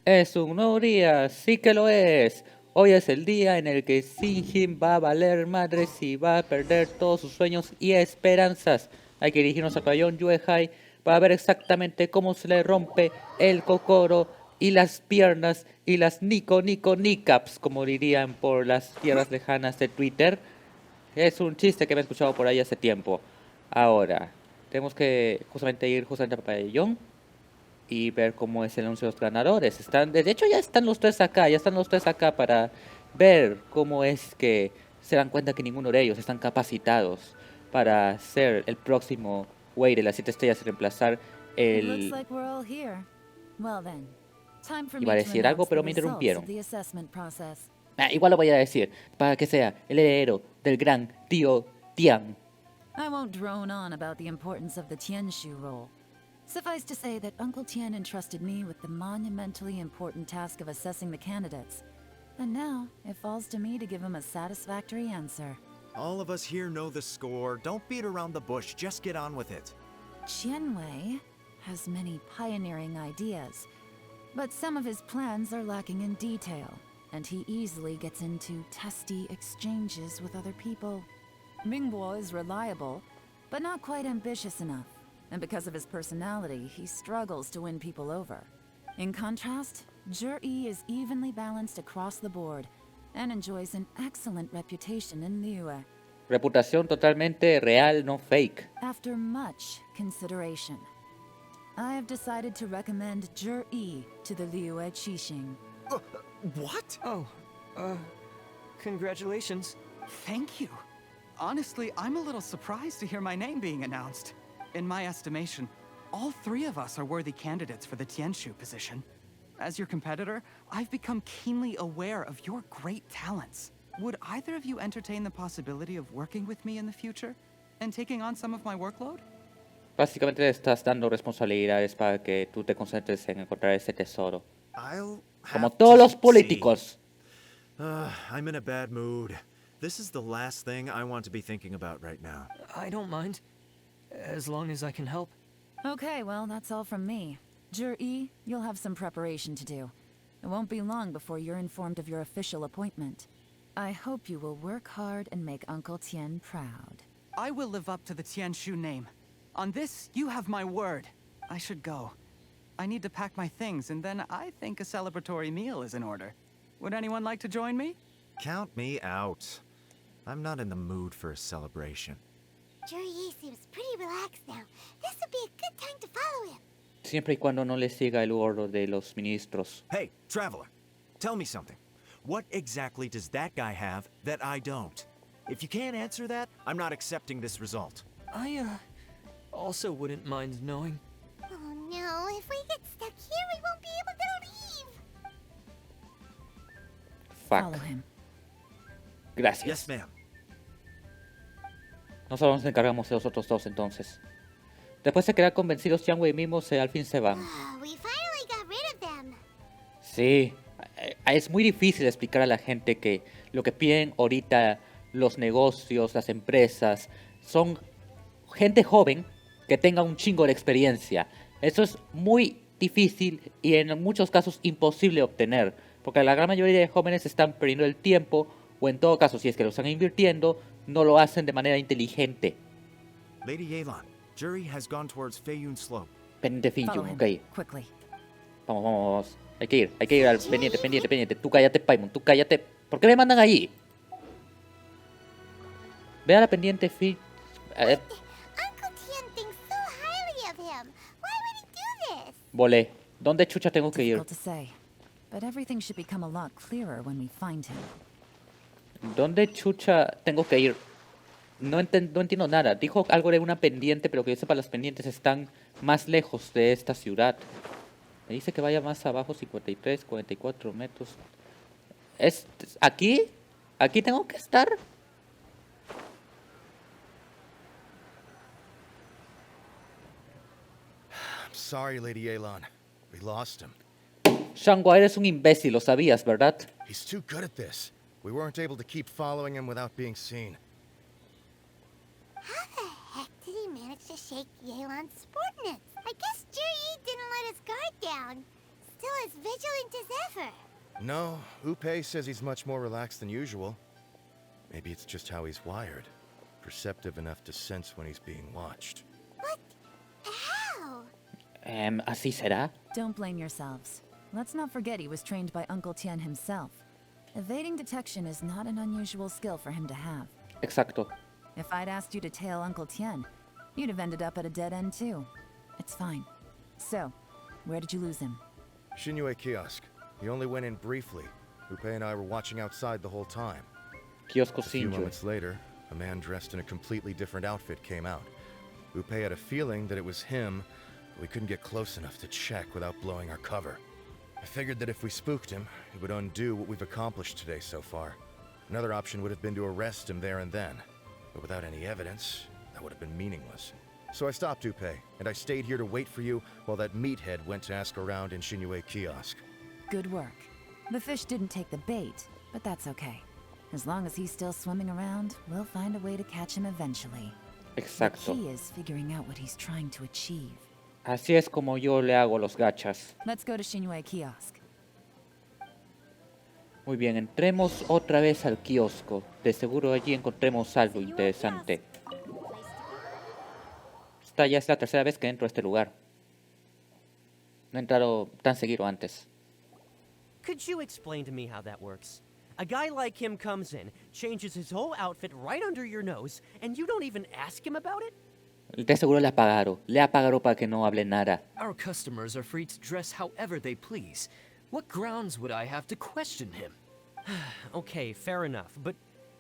Es un nuevo día, sí que lo es. Hoy es el día en el que Shinjin va a valer madres y va a perder todos sus sueños y esperanzas. Hay que dirigirnos al pabellón Yuehai para ver exactamente cómo se le rompe el cocoro y las piernas y las nico nicaps, como dirían por las tierras lejanas de Twitter. Es un chiste que me he escuchado por ahí hace tiempo. Ahora, tenemos que justamente ir justamente al pabellón y ver cómo es el anuncio de los ganadores. De hecho, ya están los tres acá, ya están los tres acá para ver cómo es que se dan cuenta que ninguno de ellos están capacitados para ser el próximo güey de las 7 estrellas y reemplazar It looks el... like we're all here. Well then, time for Iba a me to decir algo, announce the pero me results of interrumpieron. the assessment process. Igual lo voy a decir, para que sea el heredero del gran tío Tian. I won't drone on about the importance of the Tianshu role. Suffice to say that Uncle Tian entrusted me with the monumentally important task of assessing the candidates. And now, it falls to me to give him a satisfactory answer. All of us here know the score. Don't beat around the bush, just get on with it. Qianwei has many pioneering ideas, but some of his plans are lacking in detail, and he easily gets into testy exchanges with other people. Mingguo is reliable, but not quite ambitious enough, and because of his personality, he struggles to win people over. In contrast, Zhi is evenly balanced across the board, and enjoys an excellent reputation in Liyue. Reputación totalmente real, no fake. After much consideration, I have decided to recommend Zhi to the Liyue Qixing. What? Oh, congratulations. Thank you. Honestly, I'm a little surprised to hear my name being announced. In my estimation, all three of us are worthy candidates for the Tianshu position. As your competitor, I've become keenly aware of your great talents. Would either of you entertain the possibility of working with me in the future and taking on some of my workload? Básicamente le estás dando responsabilidades para que tú te concentres en encontrar ese tesoro. I'll Como have todos to los políticos. see. I'm in a bad mood. This is the last thing I want to be thinking about right now. I don't mind, as long as I can help. Okay, well, that's all from me. Zhi, you'll have some preparation to do. It won't be long before you're informed of your official appointment. I hope you will work hard and make Uncle Tian proud. I will live up to the Tianshu name. On this, you have my word. I should go. I need to pack my things, and then I think a celebratory meal is in order. Would anyone like to join me? Count me out. I'm not in the mood for a celebration. Zhi seems pretty relaxed now. This would be a good time to follow him. Siempre y cuando no le siga el orden de los ministros. Hey, traveler, tell me something. What exactly does that guy have that I don't? If you can't answer that, I'm not accepting this result. I, also wouldn't mind knowing. Oh no, if we get stuck here, we won't be able to leave. Fuck. Follow him. Gracias. Yes, ma'am. Nosotros nos encargamos de los otros dos entonces. Después de quedar convencidos, Yang Wei mismo al fin se van. We finally got rid of them. Sí, es muy difícil explicar a la gente que lo que piden ahorita los negocios, las empresas, son gente joven que tenga un chingo de experiencia. Eso es muy difícil y en muchos casos imposible de obtener, porque la gran mayoría de jóvenes están perdiendo el tiempo, o en todo caso, si es que lo están invirtiendo, no lo hacen de manera inteligente. Lady Yelan, Jury has gone towards Feiyun Slope. Pendiente Follow Finju, him, ok. quickly. Vamos. Hay que ir al pendiente. Tú cállate, Paimon, tú cállate. ¿Por qué me mandan ahí? Ve a la pendiente, Uncle Tian thinks so highly of him. Why would he do this? Volé. ¿Dónde chucha tengo que ir? Difficult to say, but everything should become a lot clearer when we find him. ¿Dónde chucha tengo que ir? No entiendo nada. Dijo algo de una pendiente, pero que yo sepa, las pendientes están más lejos de esta ciudad. Me dice que vaya más abajo, 53, 44 metros. ¿Es aquí? ¿Aquí tengo que estar? I'm sorry, Lady Yelan. We lost him. Shangwa, eres un imbécil, lo sabías, ¿verdad? He's too good at this. We weren't able to keep following him without being seen. How the heck did he manage to shake Yelan's subordinates? I guess Zhi didn't let his guard down. still as vigilant as ever. No, Upe says he's much more relaxed than usual. Maybe it's just how he's wired. Perceptive enough to sense when he's being watched. But how? ¿Así será? Don't blame yourselves. Let's not forget he was trained by Uncle Tien himself. Evading detection is not an unusual skill for him to have. Exacto. If I'd asked you to tail Uncle Tien, you'd have ended up at a dead end too. It's fine. So, where did you lose him? Shinyue kiosk. He only went in briefly. Upe and I were watching outside the whole time. Kiosco A few Sinjo. moments later, a man dressed in a completely different outfit came out. Upe had a feeling that it was him, but we couldn't get close enough to check without blowing our cover. I figured that if we spooked him, it would undo what we've accomplished today so far. Another option would have been to arrest him there and then, but without any evidence, that would have been meaningless. So I stopped Upe, and I stayed here to wait for you while that meathead went to ask around in Shinyue kiosk. Good work. The fish didn't take the bait, but that's okay. As long as he's still swimming around, we'll find a way to catch him eventually. Exacto. The key is figuring out what he's trying to achieve. Así es como yo le hago los gachas. Let's go to Shinyue kiosk. Muy bien, entremos otra vez al kiosco. De seguro allí encontremos algo interesante. Esta ya es la tercera vez que entro a este lugar. No he entrado tan seguido antes. Could you explain to me how that works? A guy like him comes in, changes his whole outfit right under your nose, and you don't even ask him about it? De seguro le apagaron. Le apagaron para que no hable nada. Our customers are free to dress however they please. What grounds would I have to question him? Okay, fair enough, but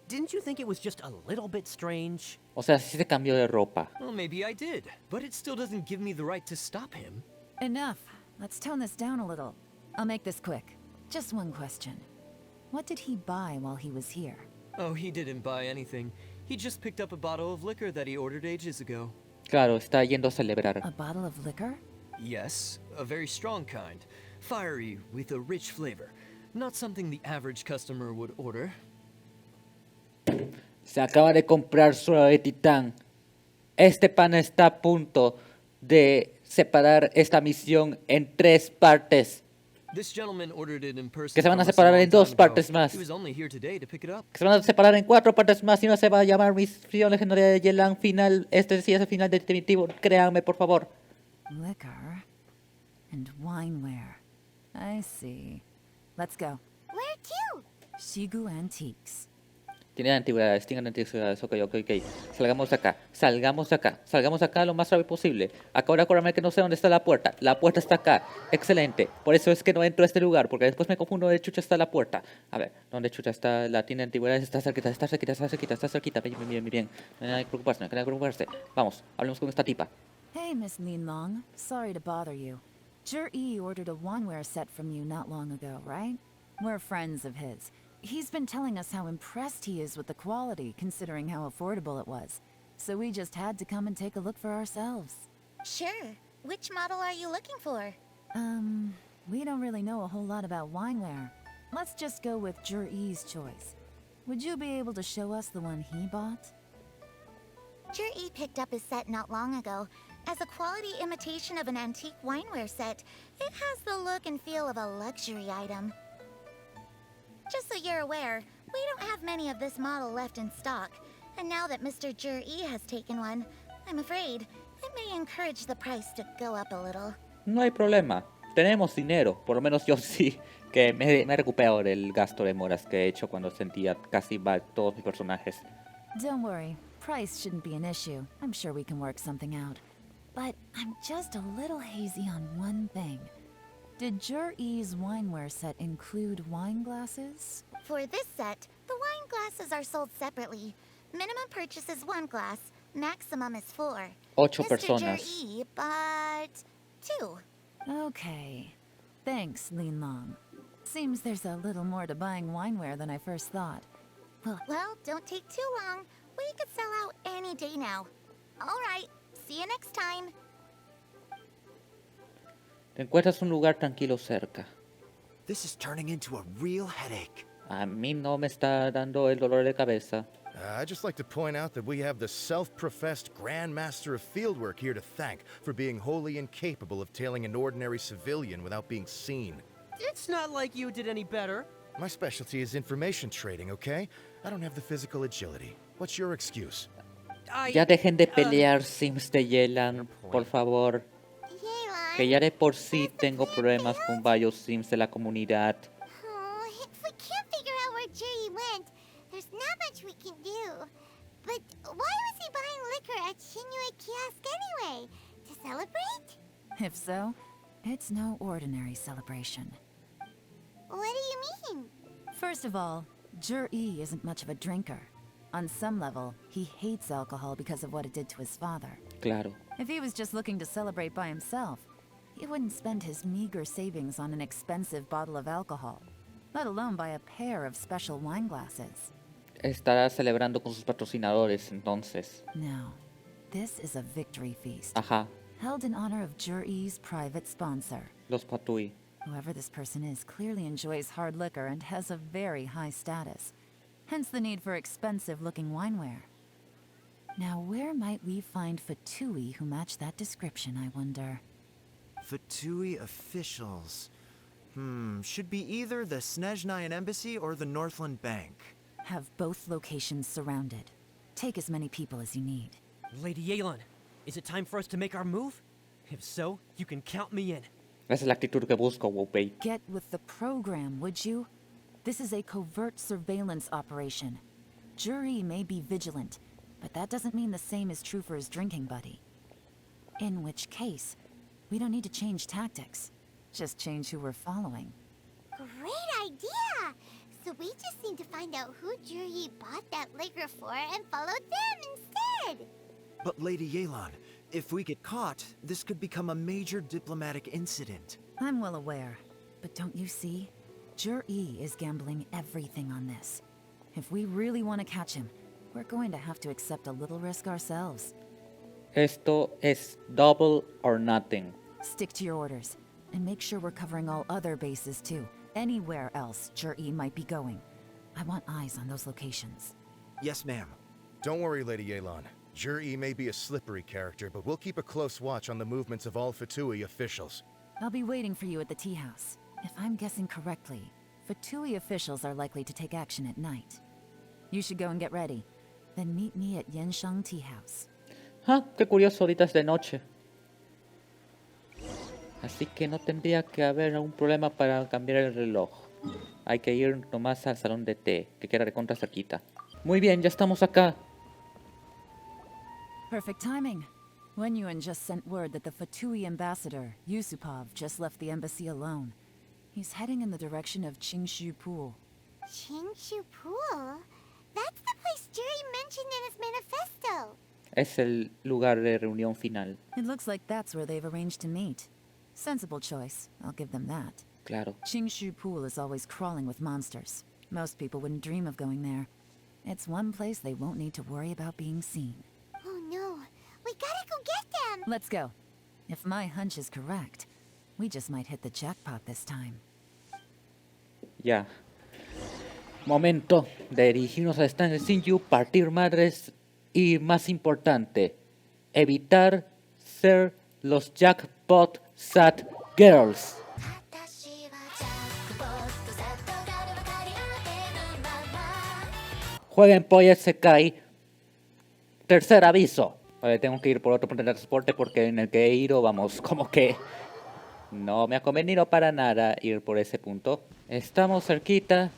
didn't you think it was just a little bit strange? O sea, sí se cambió de ropa. Well, maybe I did, but it still doesn't give me the right to stop him. Enough. Let's tone this down a little. I'll make this quick. Just one question. What did he buy while he was here? Oh, he didn't buy anything. He just picked up a bottle of liquor that he ordered ages ago. Claro, está yendo a celebrar. A bottle of liquor? Yes, a very strong kind. Fiery, with a rich flavor. Not something the average customer would order. Se acaba de comprar suave titán. Este pana está a punto de separar esta misión en 3 partes. This gentleman ordered it in person. Que se van a from us separar long en 2 time partes ago. más. He was only here today to pick it up. Que se van a separar en 4 partes más y no se va a llamar misión legendaria de Yelan final. Este sí es el final definitivo. Créanme, por favor. Liquor and wineware. I see. Let's go. Where to? Shigu Antiques. Tienen antigüedades, tienen antigüedades. Ok. Salgamos de acá. Salgamos de acá lo más rápido posible. Ahora acuérdame que no sé dónde está la puerta. La puerta está acá. Excelente. Por eso es que no entro a este lugar, porque después me confundo de chucha está la puerta. A ver, ¿dónde chucha está la tienda de antigüedades? Está cerquita. Bien. No hay que preocuparse. Vamos, hablemos con esta tipa. Hey, Miss Linlong. Sorry to bother you. Jur-E ordered a wineware set from you not long ago, right? We're friends of his. He's been telling us how impressed he is with the quality, considering how affordable it was. So we just had to come and take a look for ourselves. Sure. Which model are you looking for? We don't really know a whole lot about wineware. Let's just go with Jur-E's choice. Would you be able to show us the one he bought? Jur-E picked up his set not long ago. As a quality imitation of an antique wineware set, it has the look and feel of a luxury item. Just so you're aware, we don't have many of this model left in stock, and now that Mr. Jur-E has taken one, I'm afraid it may encourage the price to go up a little. No hay problema. Tenemos dinero. Por lo menos yo sí. Que me he recuperado del gasto de moras que he hecho cuando sentía casi mal todos mis personajes. Don't worry. Price shouldn't be an issue. I'm sure we can work something out. But I'm just a little hazy on one thing. Did Jur-E's wineware set include wine glasses? For this set, the wine glasses are sold separately. Minimum purchase is 1 glass, maximum is 4. 8 Mr. personas. Jur-E bought 2. Okay. Thanks, Linlong. Seems there's a little more to buying wineware than I first thought. Well, don't take too long. We could sell out any day now. All right, see you next time. Te encuentras un lugar tranquilo cerca. This is turning into a real headache. A mí no me está dando el dolor de cabeza. I'd just like to point out that we have the self-professed Grand Master of Fieldwork here to thank for being wholly incapable of tailing an ordinary civilian without being seen. It's not like you did any better. My specialty is information trading, okay? I don't have the physical agility. What's your excuse? Ya dejen de pelear, Sims de Yelan, por favor. Yelan, Que ya de por sí tengo problemas con varios Sims de la comunidad. oh, if we can't figure out where Jerry went, there's not much we can do. But why was he buying liquor at Shinue Kiosk anyway? To celebrate? If so, it's no ordinary celebration. What do you mean? First of all, Jur-E isn't much of a drinker. On some level, he hates alcohol because of what it did to his father. Claro. If he was just looking to celebrate by himself, he wouldn't spend his meager savings on an expensive bottle of alcohol, let alone buy a pair of special wine glasses. Estará celebrando con sus patrocinadores, entonces. No, this is a victory feast, Ajá, held in honor of Jur-E's private sponsor. los Patui. Whoever this person is clearly enjoys hard liquor and has a very high status. Hence the need for expensive-looking wineware. Now, where might we find Fatui who match that description, I wonder? Fatui officials. Should be either the Snezhnayan Embassy or the Northland Bank. Have both locations surrounded. Take as many people as you need. Lady Yelan, is it time for us to make our move? If so, you can count me in. Esa es la actitud que busco, Wopei. Get with the program, would you? This is a covert surveillance operation. Jury may be vigilant, but that doesn't mean the same is true for his drinking buddy. In which case, we don't need to change tactics. Just change who we're following. Great idea! So we just need to find out who Juri bought that liquor for and follow them instead! But Lady Yelan, if we get caught, this could become a major diplomatic incident. I'm well aware, but don't you see? Jur-E is gambling everything on this. If we really want to catch him, we're going to have to accept a little risk ourselves. Esto es double or nothing. Stick to your orders, and make sure we're covering all other bases too. Anywhere else Jur-E might be going. I want eyes on those locations. Yes, ma'am. Don't worry, Lady Yelan. Jur-E may be a slippery character, but we'll keep a close watch on the movements of all Fatui officials. I'll be waiting for you at the tea house. If I'm guessing correctly, Fatui officials are likely to take action at night. You should go and get ready. Then meet me at Yenshang Tea House. Ah, qué curioso, ahorita es de noche. Así que no tendría que haber algún problema para cambiar el reloj. Hay que ir nomás al salón de té, que queda recontra cerquita. Muy bien, ya estamos acá. Perfect timing. Wenyuan just sent word that the Fatui ambassador, Yusupov, just left the embassy alone. He's heading in the direction of Qingshu Pool. Qingshu Pool? That's the place Juri mentioned in his manifesto! Es el lugar de reunión final. It looks like that's where they've arranged to meet. Sensible choice, I'll give them that. Claro. Qingshu Pool is always crawling with monsters. Most people wouldn't dream of going there. It's one place they won't need to worry about being seen. Oh no, we gotta go get them! Let's go. If my hunch is correct, we just might hit the jackpot this time. Ya. Momento de dirigirnos al stand de Shinju, partir madres y, más importante, evitar ser los jackpot sad girls. Jueguen Polla Sekai. Tercer aviso. Vale, tengo que ir por otro punto de transporte porque en el que he ido, vamos, como que no me ha convenido para nada ir por ese punto. Estamos cerquita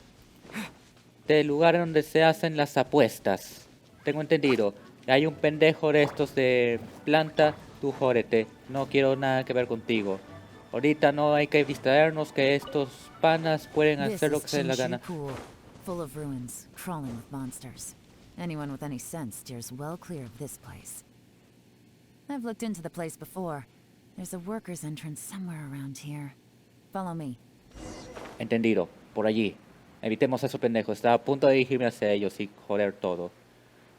del lugar donde se hacen las apuestas. Tengo entendido. Hay un pendejo de estos de planta. Tú jórete. No quiero nada que ver contigo. Ahorita no hay que distraernos que estos panas pueden hacer lo que se les la gana. Pool, full of ruins, crawling with monsters. Anyone with any sense steers well clear of this place. I've looked into the place before. There's a worker's entrance somewhere around here. Follow me. Entendido. Por allí. Evitemos a esos pendejos. Estaba a punto de dirigirme hacia ellos y joder todo.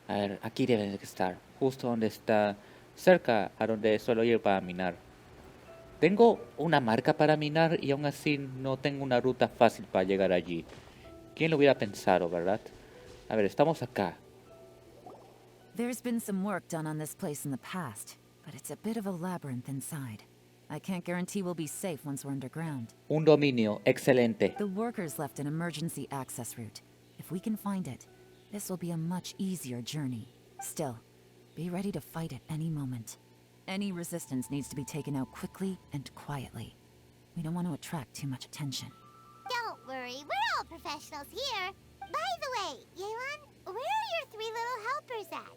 A ver, aquí deben de estar. Justo donde está. Cerca a donde suelo ir para minar. Tengo una marca para minar y aún así no tengo una ruta fácil para llegar allí. ¿Quién lo hubiera pensado, verdad? A ver, estamos acá. There's been some work done on this place in the past, but it's a bit of a labyrinth inside. I can't guarantee we'll be safe once we're underground. Un dominio, excelente. The workers left an emergency access route. If we can find it, this will be a much easier journey. Still, be ready to fight at any moment. Any resistance needs to be taken out quickly and quietly. We don't want to attract too much attention. Don't worry, we're all professionals here. By the way, Yelan, where are your 3 little helpers at?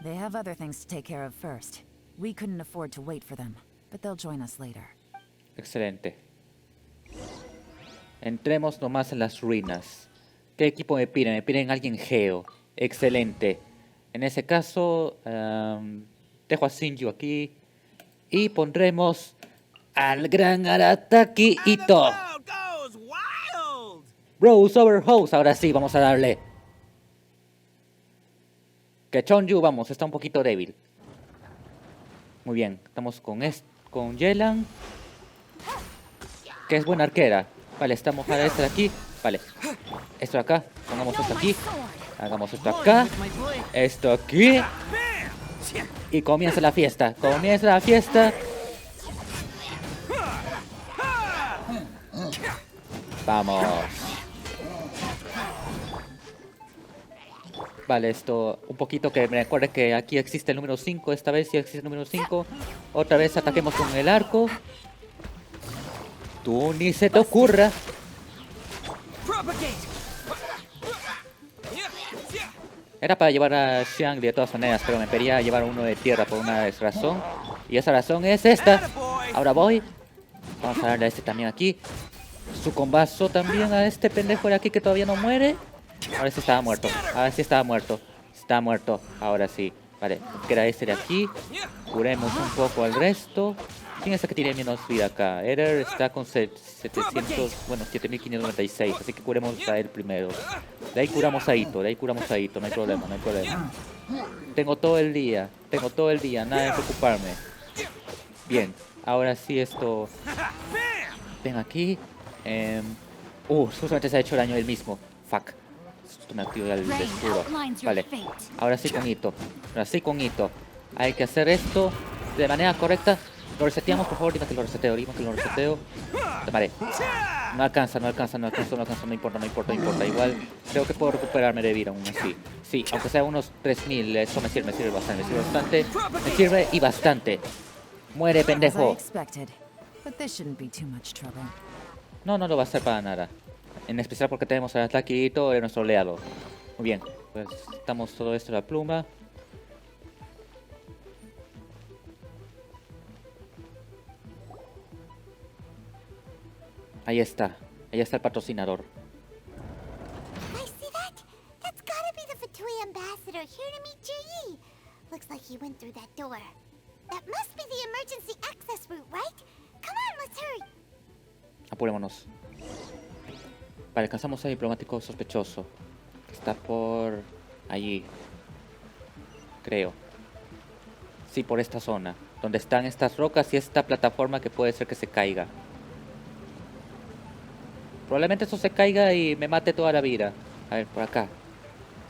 They have other things to take care of first. We couldn't afford to wait for them, but they'll join us later. Excelente. Entremos nomás en las ruinas. ¿Qué equipo me piden? Me piden alguien geo. Excelente. En ese caso, dejo a Shinju aquí. Y pondremos al gran Arataki Ito. Rose over House. Ahora sí, vamos a darle. Que Chonju, vamos, está un poquito débil. Muy bien, estamos con Yelan, que es buena arquera. Vale, estamos a este de aquí. Vale, esto de acá, pongamos esto aquí. Hagamos esto acá, esto aquí. Y comienza la fiesta, comienza la fiesta. Vamos. Vale, esto un poquito que me recuerde que aquí existe el número 5. Esta vez sí existe el número 5. Otra vez ataquemos con el arco. Tú ni se te ocurra. Era para llevar a Xiang de todas maneras, pero me pedía llevar uno de tierra por una razón. Y esa razón es esta. Ahora voy. Vamos a darle a este también aquí. Su combazo también a este pendejo de aquí que todavía no muere. Ahora sí estaba muerto. Ahora sí estaba muerto. Está muerto. Ahora sí. Vale. Queda este de aquí. Curemos un poco al resto. ¿Quién es el que tiene menos vida acá? Eder está con 700... Bueno, 7596. Así que curemos a él primero. De ahí curamos a Ito. De ahí curamos a Ito. No hay problema, no hay problema. Tengo todo el día. Tengo todo el día. Nada de preocuparme. Bien. Ahora sí esto... Ven aquí. Justamente se ha hecho daño él mismo. Fuck. Esto me activa el escudo. Vale. Ahora sí con Ito. Ahora sí con Ito. Hay que hacer esto de manera correcta. Lo reseteamos, por favor. Dime que lo reseteo. Dime que lo reseteo. Vale. No alcanza. No importa. Igual creo que puedo recuperarme de vida aún así. Sí, aunque sea unos 3000. Eso me sirve bastante. Me sirve y bastante. Muere, pendejo. No lo va a hacer para nada. En especial porque tenemos al ataquito de nuestro oleado. Muy bien, pues estamos todo esto en la pluma. Ahí está el patrocinador. I see that. That's gotta be the Fatui ambassador here to meet Ji. Looks like he went through that door. That must be the emergency access route, right? Come on, let's hurry. Apurémonos. Vale, alcanzamos al diplomático sospechoso. Que está por allí. Creo. Sí, por esta zona. Donde están estas rocas y esta plataforma que puede ser que se caiga. Probablemente eso se caiga y me mate toda la vida. A ver, por acá.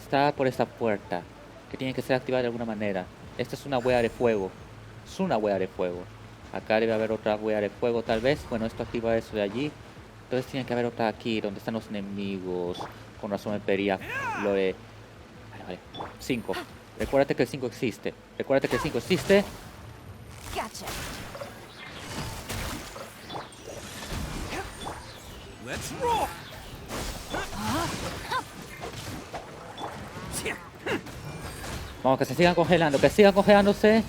Está por esta puerta. Que tiene que ser activada de alguna manera. Esta es una hueá de fuego. Es una hueá de fuego. Acá debe haber otra hueá de fuego tal vez. Bueno, esto activa eso de allí. Entonces tiene que haber otra aquí, donde están los enemigos. Con razón me pedía lo de... Vale. 5. Recuérdate que el 5 existe. Gotcha. Let's roll. Vamos, que se sigan congelándose.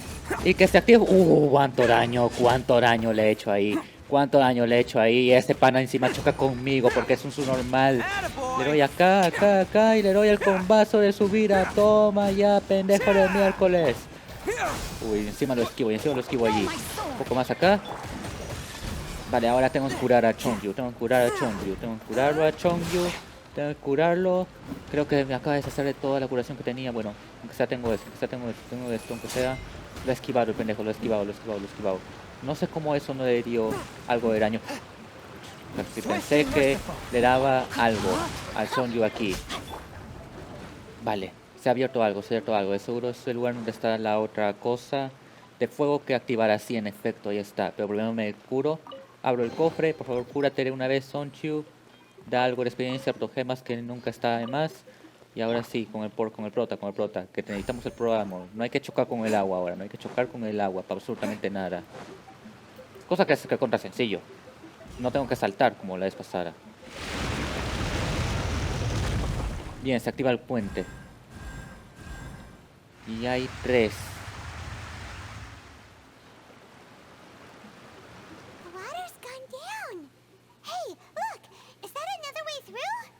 Y que se active... cuánto daño le he hecho ahí. Y ese pana encima choca conmigo porque es un subnormal. Le doy acá y le doy el combazo de su vida. Toma ya, pendejo de miércoles. Uy, encima lo esquivo allí. Un poco más acá. Vale, ahora tengo que curar a Chonju. Tengo que curarlo. Creo que me acaba de deshacer de toda la curación que tenía. Bueno, aunque sea tengo esto, aunque sea... Lo he esquivado el pendejo, lo he esquivado. No sé cómo eso no le dio algo de daño. Pensé que le daba algo al Sonju aquí. Vale, Se ha abierto algo, se ha abierto algo. De seguro es el lugar donde está la otra cosa de fuego que activará. Sí, en efecto, ahí está. Pero primero me curo. Abro el cofre. Por favor, cúrate de una vez, Sonchu. Da algo de experiencia, progemas que nunca está de más. Y ahora sí, con el prota, que necesitamos el programa. No hay que chocar con el agua ahora, no hay que chocar con el agua para absolutamente nada. Cosa que es que contra sencillo. No tengo que saltar como la vez pasada. Bien, se activa el puente. Y hay 3. The water's gone down. Hey, look! Is that another way through?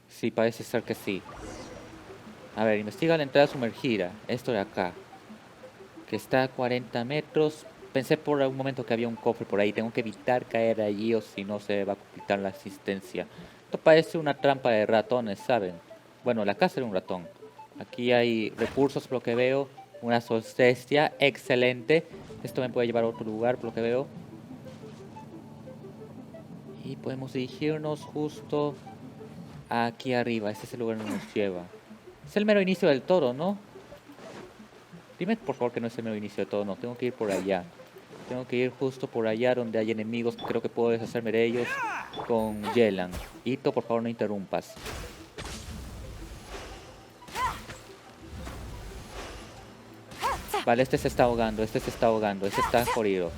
Sí, parece ser que sí. A ver, investiga la entrada sumergida. Esto de acá. Que está a 40 metros. Pensé por un momento que había un cofre por ahí. Tengo que evitar caer allí o si no se va a complicar la asistencia. Esto parece una trampa de ratones, ¿saben? Bueno, la casa era un ratón. Aquí hay recursos por lo que veo. Una solsticia, excelente. Esto me puede llevar a otro lugar por lo que veo. Y podemos dirigirnos justo aquí arriba. Este es el lugar donde nos lleva. Es el mero inicio del todo, ¿no? Dime por favor que no es el mero inicio de todo. No, tengo que ir por allá. Tengo que ir justo por allá donde hay enemigos. Creo que puedo deshacerme de ellos con Yelan. Ito, por favor no interrumpas. Vale, este se está ahogando, este está jodido.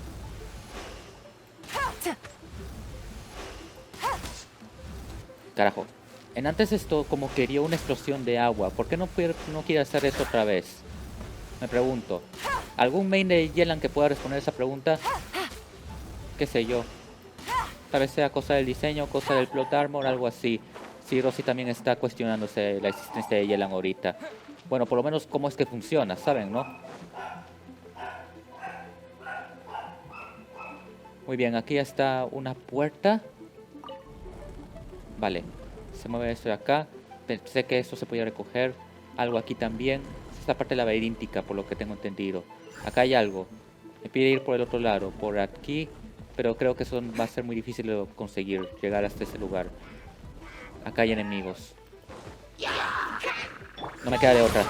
Carajo. En antes esto como quería una explosión de agua. ¿Por qué no quiere hacer eso otra vez? Me pregunto. ¿Algún main de Yelan que pueda responder esa pregunta? ¿Qué sé yo? Tal vez sea cosa del diseño, cosa del plot armor, algo así. Sí, Rosy también está cuestionándose la existencia de Yelan ahorita. Bueno, por lo menos cómo es que funciona, ¿saben, no? Muy bien, aquí está una puerta. Vale, se mueve esto de acá. Pensé que esto se podía recoger. Algo aquí también. Esta parte laberíntica, por lo que tengo entendido. Acá hay algo. Me pide ir por el otro lado, por aquí. Pero creo que eso va a ser muy difícil de conseguir, llegar hasta ese lugar. Acá hay enemigos. No me queda de otra.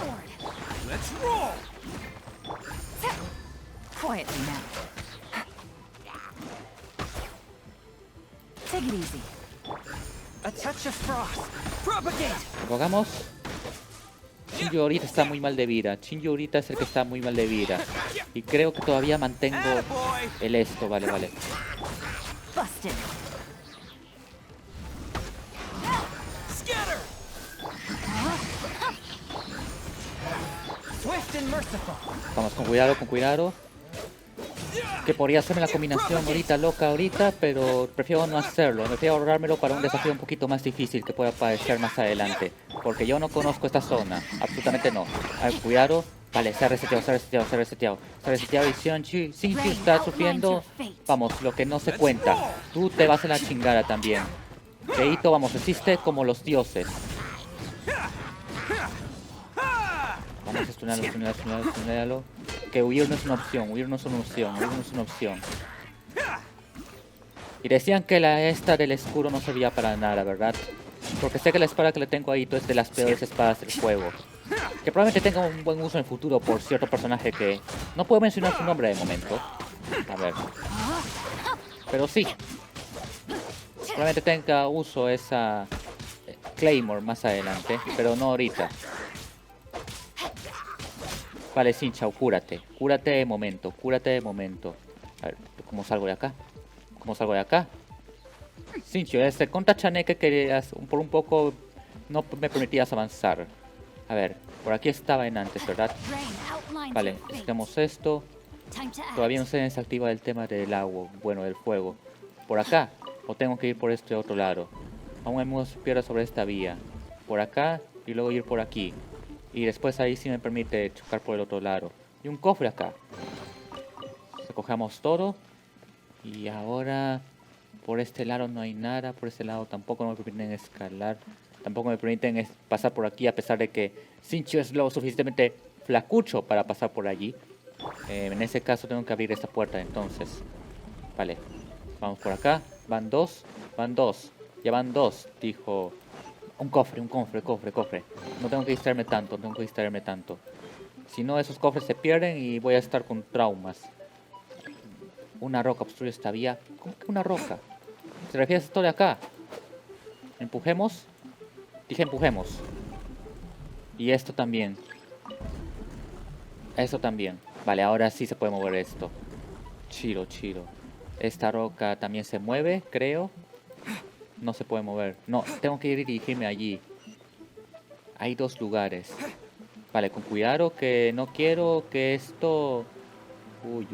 Quietly now. Take it easy. A touch of frost. Propagate. Rogamos. Shinjo ahorita está muy mal de vida. Shinjo ahorita es el que está muy mal de vida. Y creo que todavía mantengo el esto. Vale, vale. Busted. Scatter. Swift and merciful. Vamos, con cuidado, con cuidado. Que podría hacerme la combinación ahorita, loca ahorita, pero prefiero no hacerlo. Prefiero ahorrármelo para un desafío un poquito más difícil que pueda aparecer más adelante. Porque yo no conozco esta zona, absolutamente no. A ver, cuidado. Vale, se ha reseteado, se ha reseteado, se ha reseteado. Se ha reseteado y Shinji está sufriendo. Vamos, lo que no se cuenta. Tú te vas a la chingada también. Keito, vamos, resiste como los dioses. Vamos a estunearlo. Que huir no es una opción, huir no es una opción. Y decían que esta del escudo no servía para nada, ¿verdad? Porque sé que la espada que le tengo ahí es de las peores espadas del juego. Que probablemente tenga un buen uso en el futuro por cierto personaje que... No puedo mencionar su nombre de momento. A ver. Pero sí. Probablemente tenga uso esa... Claymore más adelante, pero no ahorita. Vale, Sinchao, cúrate. Cúrate de momento. A ver, ¿cómo salgo de acá? Sinchao, contra Chaneque que por un poco no me permitías avanzar. A ver, por aquí estaba en antes, ¿verdad? Vale, hacemos esto. Todavía no se desactiva el tema del agua, bueno, del fuego. ¿Por acá? ¿O tengo que ir por este otro lado? Aún hay muchas piedras sobre esta vía. Por acá y luego ir por aquí. Y después ahí sí me permite chocar por el otro lado. Y un cofre acá. Recogemos todo. Y ahora por este lado no hay nada. Por este lado tampoco me permiten escalar. Tampoco me permiten pasar por aquí a pesar de que Sincho es lo suficientemente flacucho para pasar por allí. En ese caso tengo que abrir esta puerta entonces. Vale. Vamos por acá. Van dos. Ya van dos, dijo Un cofre, cofre. No tengo que distraerme tanto, Si no, esos cofres se pierden y voy a estar con traumas. Una roca obstruye esta vía. ¿Cómo que una roca? ¿Se refiere a esto de acá? ¿Empujemos? Dije empujemos. Y esto también. Eso también. Vale, ahora sí se puede mover esto. Chiro. Esta roca también se mueve, creo. No se puede mover. No, tengo que ir y dirigirme allí. Hay 2 lugares. Vale, con cuidado que no quiero que esto... Uy.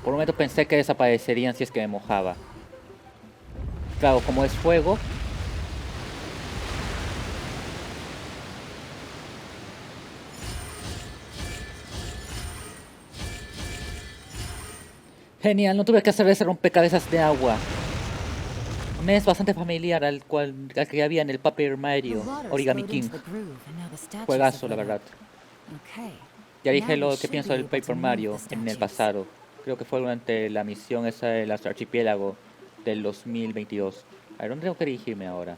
Por un momento pensé que desaparecerían si es que me mojaba. Claro, como es fuego... Genial, no tuve que hacer ese rompecabezas de agua. Me es bastante familiar al que había en el Paper Mario Origami King. Juegazo, la verdad. Ya dije lo que pienso del Paper Mario en el pasado. Creo que fue durante la misión esa del archipiélago del 2022. A ver, ¿dónde tengo que dirigirme ahora?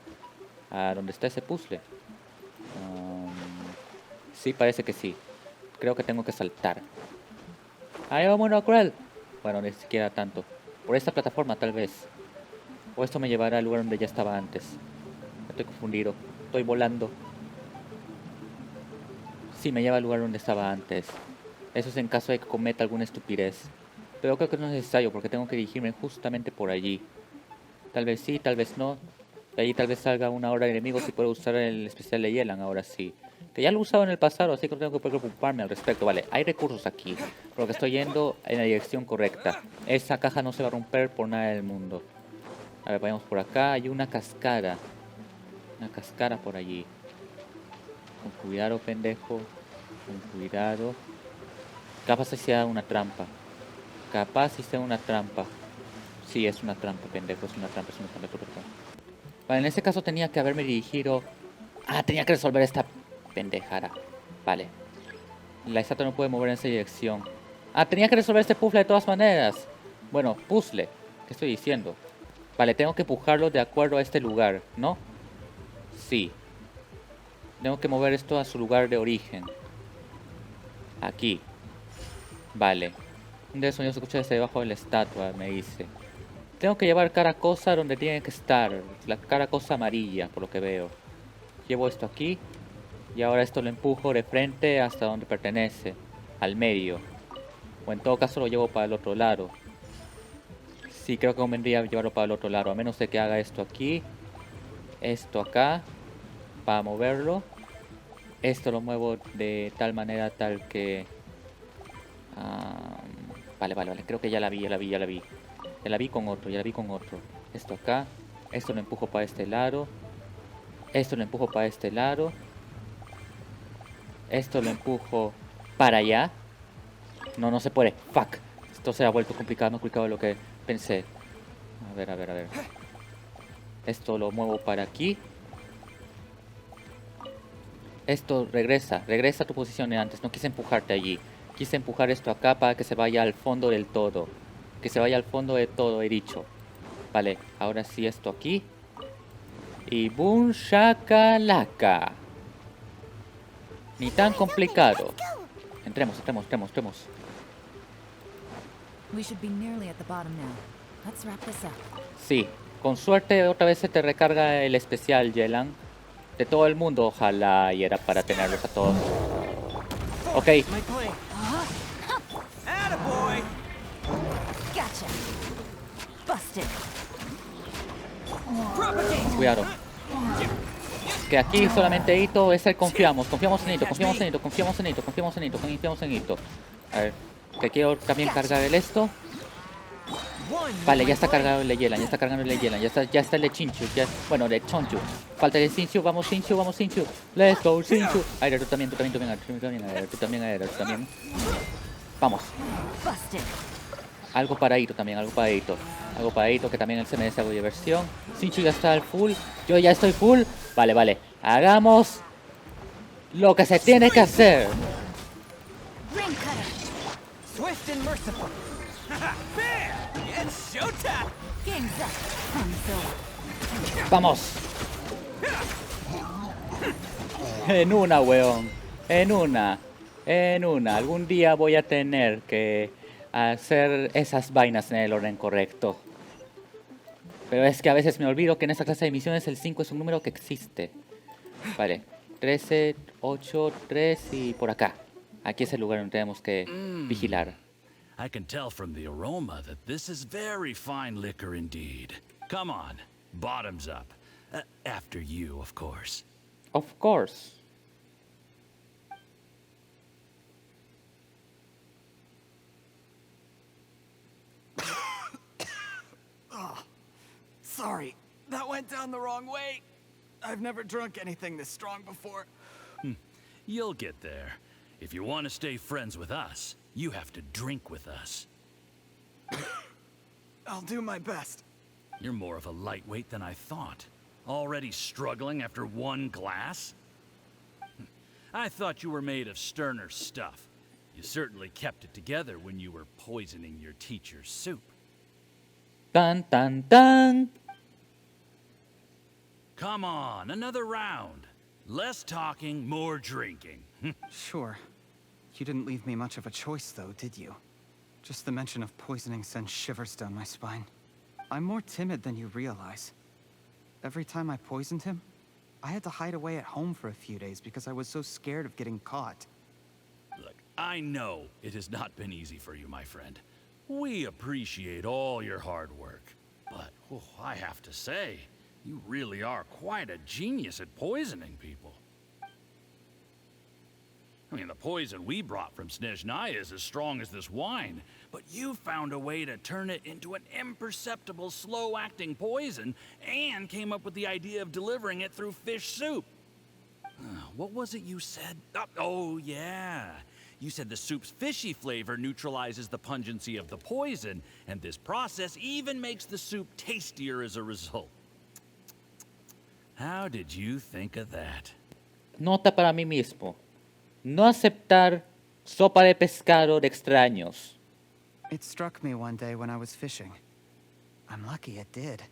¿A dónde está ese puzzle? Sí, parece que sí. Creo que tengo que saltar. ¡Ahí va, bueno, cruel! Bueno, ni siquiera tanto. Por esta plataforma, tal vez. O esto me llevará al lugar donde ya estaba antes. Estoy confundido. Estoy volando. Sí, me lleva al lugar donde estaba antes. Eso es en caso de que cometa alguna estupidez. Pero creo que no es necesario porque tengo que dirigirme justamente por allí. Tal vez sí, tal vez no. De allí tal vez salga una hora de enemigos y puedo usar el especial de Yelan ahora sí. Que ya lo he usado en el pasado, así que no tengo que preocuparme al respecto. Vale, hay recursos aquí. Por lo que estoy yendo en la dirección correcta. Esa caja no se va a romper por nada del mundo. A ver, vayamos por acá. Hay una cascada. Una cascada por allí. Con cuidado, pendejo. Con cuidado. Capaz si sea una trampa. Sí, es una trampa, pendejo. Es una trampa. Vale, en ese caso tenía que haberme dirigido... Ah, tenía que resolver esta pendejada. Vale. La estatua no puede mover en esa dirección. Ah, tenía que resolver este puzzle de todas maneras. Bueno, puzzle. ¿Qué estoy diciendo? Vale, tengo que empujarlo de acuerdo a este lugar, ¿no? Sí. Tengo que mover esto a su lugar de origen. Aquí. Vale. Un de sonido se escucha desde debajo de la estatua, me dice. Tengo que llevar cada cosa donde tiene que estar. La cada cosa amarilla, por lo que veo. Llevo esto aquí. Y ahora esto lo empujo de frente hasta donde pertenece. Al medio. O en todo caso lo llevo para el otro lado. Sí, creo que convendría llevarlo para el otro lado. A menos de que haga esto aquí. Esto acá. Para moverlo. Esto lo muevo de tal manera tal que... Vale. Creo que ya la vi. Ya la vi con otro. Esto acá. Esto lo empujo para este lado. Esto lo empujo para este lado. Esto lo empujo para allá. No se puede. Fuck. Esto se ha vuelto complicado, más complicado de lo que pensé. A ver. Esto lo muevo para aquí. Esto regresa a tu posición de antes. No quise empujarte allí. Quise empujar esto acá para que se vaya al fondo del todo. Que se vaya al fondo de todo, he dicho. Vale, ahora sí esto aquí. Y boom shakalaka. Ni tan complicado. Entremos. Sí, con suerte otra vez se te recarga el especial, Yelan. De todo el mundo, ojalá y era para tenerlos a todos. Ok. Cuidado. Que aquí solamente Ito es el confiamos en Ito. A ver, que quiero también cargar el esto. Vale, ya está cargado el de Yelan, ya está el de Chinchu, bueno, de Chonchu. Falta el de Chinchu, vamos Chinchu. Let's go Chinchu. Aira, tú también. Vamos. Algo para Ito también, que también él se merece algo de diversión. Chinchu ya está al full, yo ya estoy full. Vale, hagamos lo que se tiene que hacer. It's showtime! Game's up. Fun's over. ¡Vamos! En una, weón. En una. Algún día voy a tener que hacer esas vainas en el orden correcto. Pero es que a veces me olvido que en esta clase de misiones el 5 es un número que existe. Vale. 13, 8, 3 y por acá. Aquí es el lugar donde tenemos que vigilar. I can tell from the aroma that this is very fine liquor indeed. Come on, bottoms up. After you, of course. Of course. Sorry, that went down the wrong way. I've never drunk anything this strong before. You'll get there. If you want to stay friends with us, you have to drink with us. I'll do my best. You're more of a lightweight than I thought. Already struggling after one glass? I thought you were made of sterner stuff. You certainly kept it together when you were poisoning your teacher's soup. Tan, tan, tan. Come on, another round. Less talking, more drinking. Sure. You didn't leave me much of a choice, though, did you? Just the mention of poisoning sends shivers down my spine. I'm more timid than you realize. Every time I poisoned him, I had to hide away at home for a few days because I was so scared of getting caught. Look, I know it has not been easy for you, my friend. We appreciate all your hard work. But I have to say, you really are quite a genius at poisoning people. I mean, the poison we brought from Snezhnaya is as strong as this wine, but you found a way to turn it into an imperceptible, slow-acting poison, and came up with the idea of delivering it through fish soup. What was it you said? Oh, yeah. You said the soup's fishy flavor neutralizes the pungency of the poison, and this process even makes the soup tastier as a result. How did you think of that? Nota para mí mismo. No aceptar sopa de pescado de extraños. It struck me one day when I was fishing. I'm lucky it did.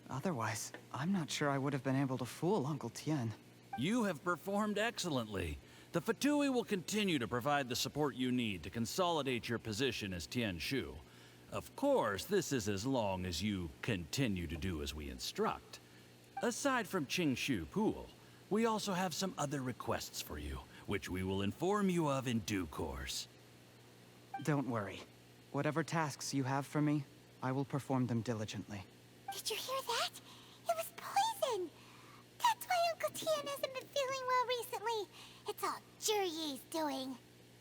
Otherwise, I'm not sure I would have been able to fool Uncle Tien. You have performed excellently. The Fatui will continue to provide the support you need to consolidate your position as Tien Shu. Of course, this is as long as you continue to do as we instruct. Aside from Qing Shu Pool, we also have some other requests for you, which we will inform you of in due course. Don't worry. Whatever tasks you have for me, I will perform them diligently. Did you hear that? It was poison! That's why Uncle Tien hasn't been feeling well recently. It's all Jurye's doing.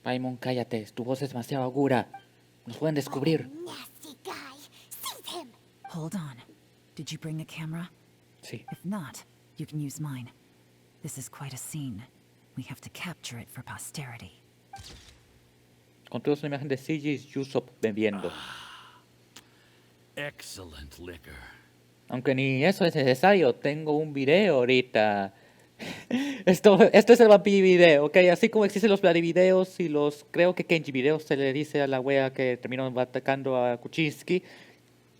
Paimon, cállate. Tu voz es demasiado aguda. Nos pueden descubrir. Oh, nasty guy. Seize him! Hold on. Did you bring a camera? Sí. If not, you can use mine. This is quite a scene. We have to capture it for posterity. Contuvo una imagen de CG Yusop bebiendo. Excellent liquor. Aunque ni eso es necesario. Tengo un video ahorita. Esto es el vampiro video, ¿ok? Así como existen los videos y los, creo que Kenji videos se le dice a la wea que terminó atacando a Kuchinski.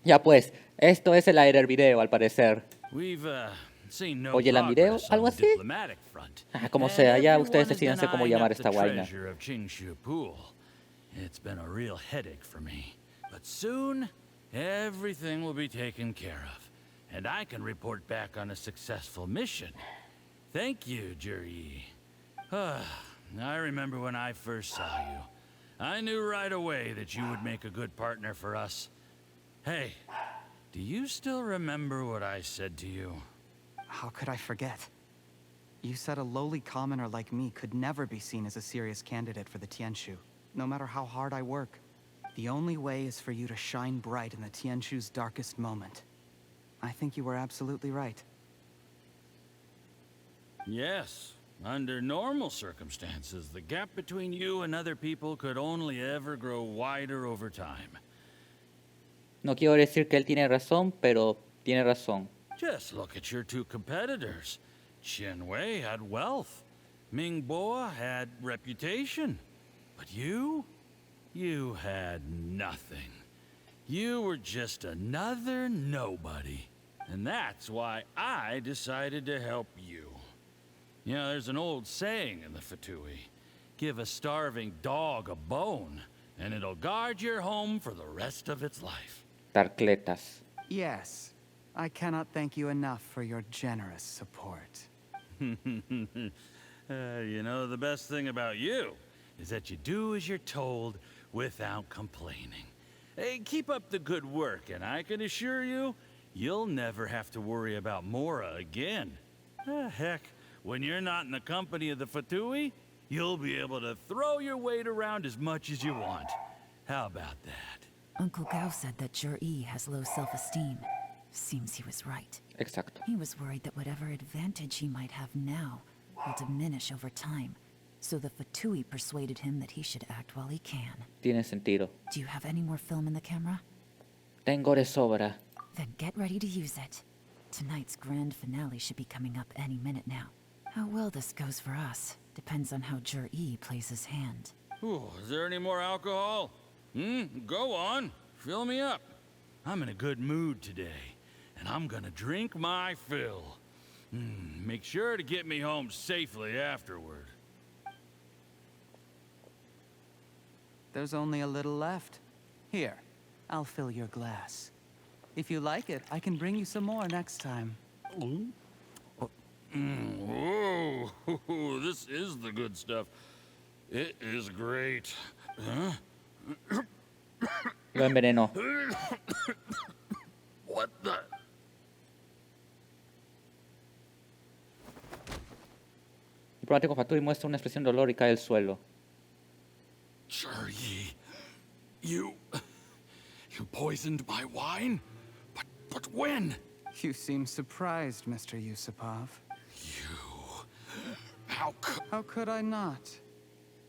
Ya pues, esto es el aire video al parecer. O Yelan video, algo así. Como sea, ya ustedes decídense cómo llamar esta vaina. It's been a real headache for me, but soon everything will be taken care of, and I can report back on a successful mission. Thank you, Juryi. I remember when I first saw you. I knew right away that you would make a good partner for us. Hey, do you still remember what I said to you? How could I forget? You said a lowly commoner like me could never be seen as a serious candidate for the Tianshu, no matter how hard I work. The only way is for you to shine bright in the Tianshu's darkest moment. I think you were absolutely right. Yes. Under normal circumstances, the gap between you and other people could only ever grow wider over time. No quiero decir que él tiene razón, pero tiene razón. Just look at your two competitors. Chen Wei had wealth. Ming Boa had reputation. But you had nothing. You were just another nobody. And that's why I decided to help you. You know, there's an old saying in the Fatui. Give a starving dog a bone, and it'll guard your home for the rest of its life. Tarcletas. Yes. I cannot thank you enough for your generous support. You know, the best thing about you is that you do as you're told without complaining. Hey, keep up the good work, and I can assure you, you'll never have to worry about Mora again. Heck, when you're not in the company of the Fatui, you'll be able to throw your weight around as much as you want. How about that? Uncle Gao said that Jur-E has low self-esteem. Seems he was right. Exacto. He was worried that whatever advantage he might have now will diminish over time. So the Fatui persuaded him that he should act while he can. Tiene sentido. Do you have any more film in the camera? Tengo de sobra. Then get ready to use it. Tonight's grand finale should be coming up any minute now. How well this goes for us depends on how Jur-E plays his hand. Ooh, is there any more alcohol? Go on. Fill me up. I'm in a good mood today, and I'm gonna drink my fill. Make sure to get me home safely afterward. There's only a little left. Here, I'll fill your glass. If you like it, I can bring you some more next time. Whoa, this is the good stuff. It is great. Huh? Lo envenenó. What the? El problemático Fatui muestra una expresión de dolor y cae al suelo. Jur-E, you poisoned my wine? But when? You seem surprised, Mr. Yusupov. How could I not?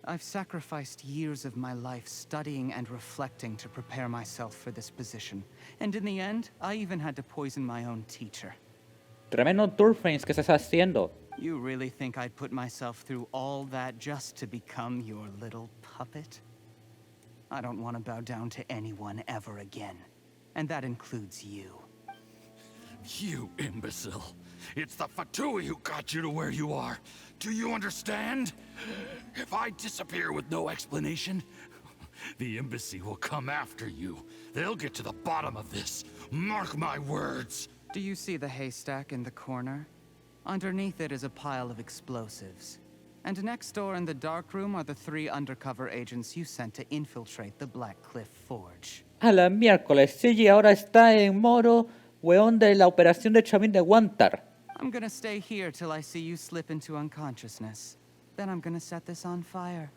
I've sacrificed years of my life studying and reflecting to prepare myself for this position. And in the end, I even had to poison my own teacher. Tremendo Turframes que estás haciendo. You really think I'd put myself through all that just to become your little puppet? I don't want to bow down to anyone ever again. And that includes you. You imbecile. It's the Fatui who got you to where you are. Do you understand? If I disappear with no explanation, the embassy will come after you. They'll get to the bottom of this. Mark my words. Do you see the haystack in the corner? Underneath it is a pile of explosives. And next door in the dark room are the 3 undercover agents you sent to infiltrate the Black Cliff Forge. A la miércoles, Sigi ahora está en modo weón de la operación de Chavín de Guantar. I'm gonna stay here till I see you slip into unconsciousness. Then I'm gonna set this on fire.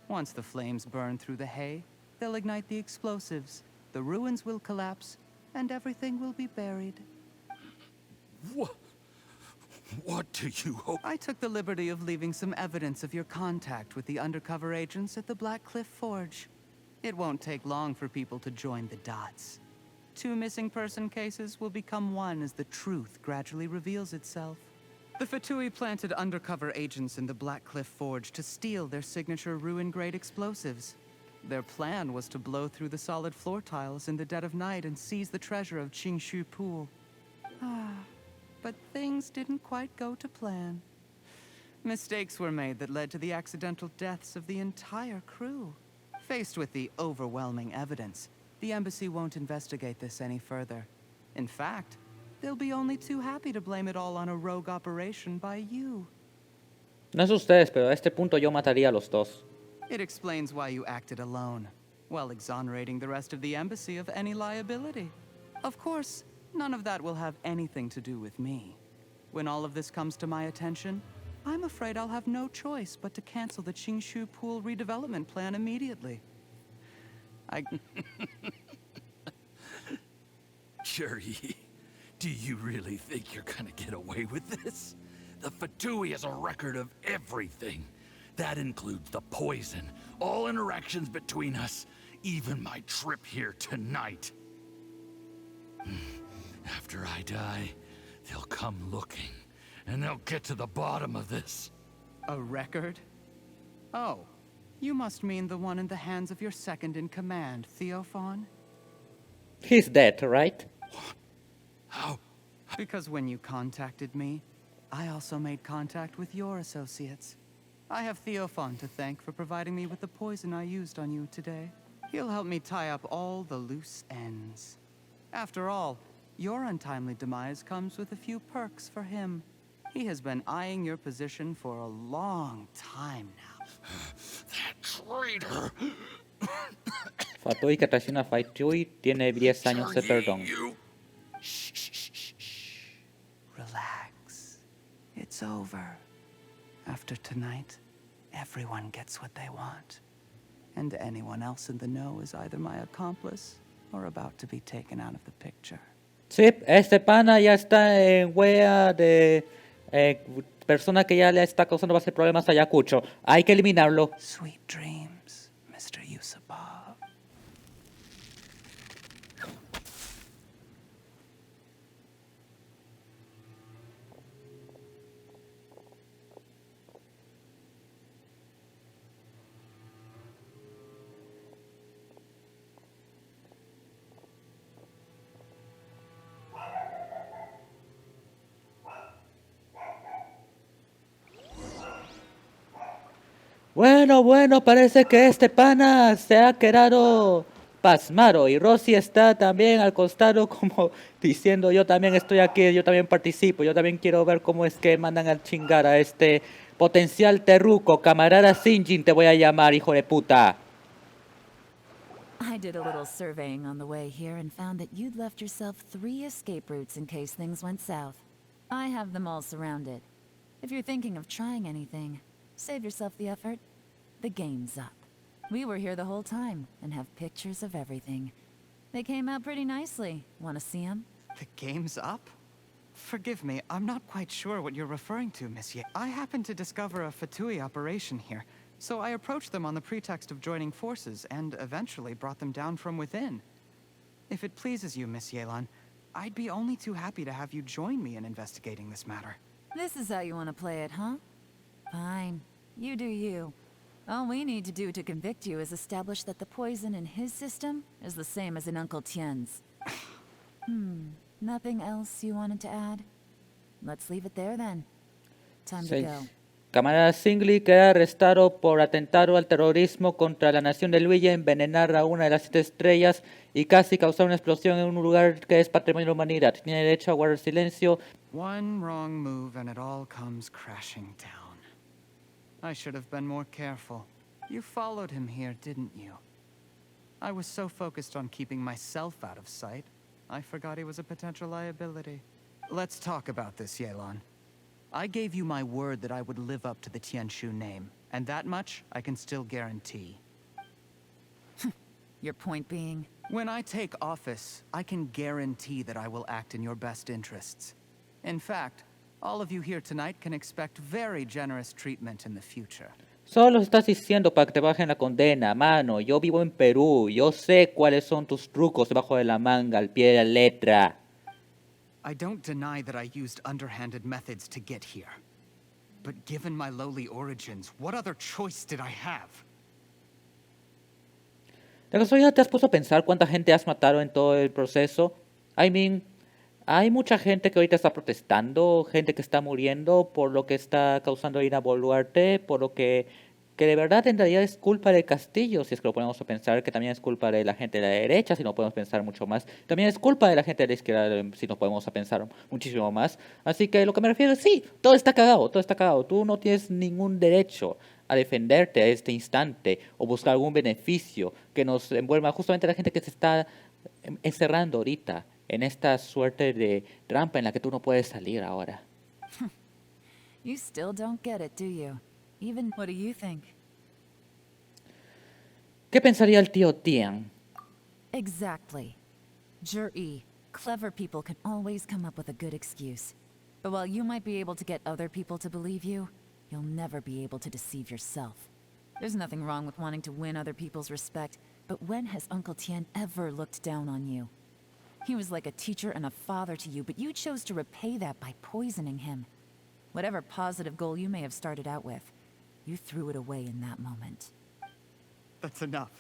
Once the flames burn through the hay, they'll ignite the explosives, the ruins will collapse, and everything will be buried. What do you hope? I took the liberty of leaving some evidence of your contact with the undercover agents at the Black Cliff Forge. It won't take long for people to join the dots. 2 missing person cases will become one as the truth gradually reveals itself. The Fatui planted undercover agents in the Black Cliff Forge to steal their signature ruin-grade explosives. Their plan was to blow through the solid floor tiles in the dead of night and seize the treasure of Qingshu Pool. But things didn't quite go to plan. Mistakes were made that led to the accidental deaths of the entire crew. Faced with the overwhelming evidence, the embassy won't investigate this any further. In fact, they'll be only too happy to blame it all on a rogue operation by you. No sé ustedes, pero a este punto yo mataría a los dos. It explains why you acted alone, while exonerating the rest of the embassy of any liability. Of course, none of that will have anything to do with me. When all of this comes to my attention, I'm afraid I'll have no choice but to cancel the Qingshu Pool redevelopment plan immediately. Jur-E, do you really think you're gonna get away with this? The Fatui has a record of everything. That includes the poison, all interactions between us, even my trip here tonight. After I die, they'll come looking, and they'll get to the bottom of this. A record? Oh, you must mean the one in the hands of your second-in-command, Theophan? He's dead, right? How? Because when you contacted me, I also made contact with your associates. I have Theophan to thank for providing me with the poison I used on you today. He'll help me tie up all the loose ends. After all, your untimely demise comes with a few perks for him. He has been eyeing your position for a long time now. That traitor! Fatui que traiciona a Faitui tiene 10 años de perdón. You. Shh, shh, shh, shh, shh. Relax. It's over. After tonight, everyone gets what they want. And anyone else in the know is either my accomplice or about to be taken out of the picture. Sí, este pana ya está en wea de persona que ya le está causando bastante problemas a Ayacucho. Hay que eliminarlo. Sweet dreams, Mr. Yusupov. Bueno, parece que este pana se ha quedado pasmado y Rosy está también al costado como diciendo yo también estoy aquí, yo también participo, yo también quiero ver cómo es que mandan a chingar a este potencial terruco, camarada Sinjin te voy a llamar, hijo de puta. I did a little surveying on the way here and found that you'd left yourself 3 escape routes in case things went south. I have them all surrounded. If you're thinking of trying anything, save yourself the effort. The game's up. We were here the whole time and have pictures of everything. They came out pretty nicely. Want to see them? The game's up? Forgive me, I'm not quite sure what you're referring to, Monsieur. I happened to discover a Fatui operation here, so I approached them on the pretext of joining forces and eventually brought them down from within. If it pleases you, Miss Yelan, I'd be only too happy to have you join me in investigating this matter. This is how you want to play it, huh? Fine. You do you. All we need to do to convict you is establish that the poison in his system is the same as in Uncle Tien's. Nothing else you wanted to add? Let's leave it there then. Time to go. Camarada Singly queda arrestado por atentado al terrorismo contra la nación de Luigi, envenenar a una de las 7 estrellas y casi causar una explosión en un lugar que es patrimonio de la humanidad. Tiene derecho a guardar silencio. One wrong move and it all comes crashing down. I should have been more careful. You followed him here, didn't you? I was so focused on keeping myself out of sight, I forgot he was a potential liability. Let's talk about this, Yelan. I gave you my word that I would live up to the Tianshu name, and that much I can still guarantee. Your point being? When I take office, I can guarantee that I will act in your best interests. In fact, all of you here tonight can expect very generous treatment in the future. Solo estás diciendo para que te bajen la condena, mano. Yo vivo en Perú. Yo sé cuáles son tus trucos debajo de la manga, al pie de la letra. I don't deny that I used underhanded methods to get here. But given my lowly origins, what other choice did I have? ¿De casualidad te has puesto a pensar cuánta gente has matado en todo el proceso? Hay mucha gente que ahorita está protestando, gente que está muriendo por lo que está causando Irina Boluarte, por lo que de verdad en realidad es culpa del Castillo, si es que lo ponemos a pensar, que también es culpa de la gente de la derecha, si no podemos pensar mucho más, también es culpa de la gente de la izquierda, si nos podemos a pensar muchísimo más. Así que lo que me refiero es, sí, todo está cagado, tú no tienes ningún derecho a defenderte a este instante o buscar algún beneficio que nos envuelva justamente a la gente que se está encerrando ahorita en esta suerte de trampa en la que tú no puedes salir ahora. You still don't get it, do you? Even, what do you think? ¿Qué pensaría el tío Tian? Exactly. Jur-E, clever people can always come up with a good excuse. But while you might be able to get other people to believe you, you'll never be able to deceive yourself. There's nothing wrong with wanting to win other people's respect, but when has Uncle Tian ever looked down on you? He was like a teacher and a father to you, but you chose to repay that by poisoning him. Whatever positive goal you may have started out with, you threw it away in that moment. That's enough.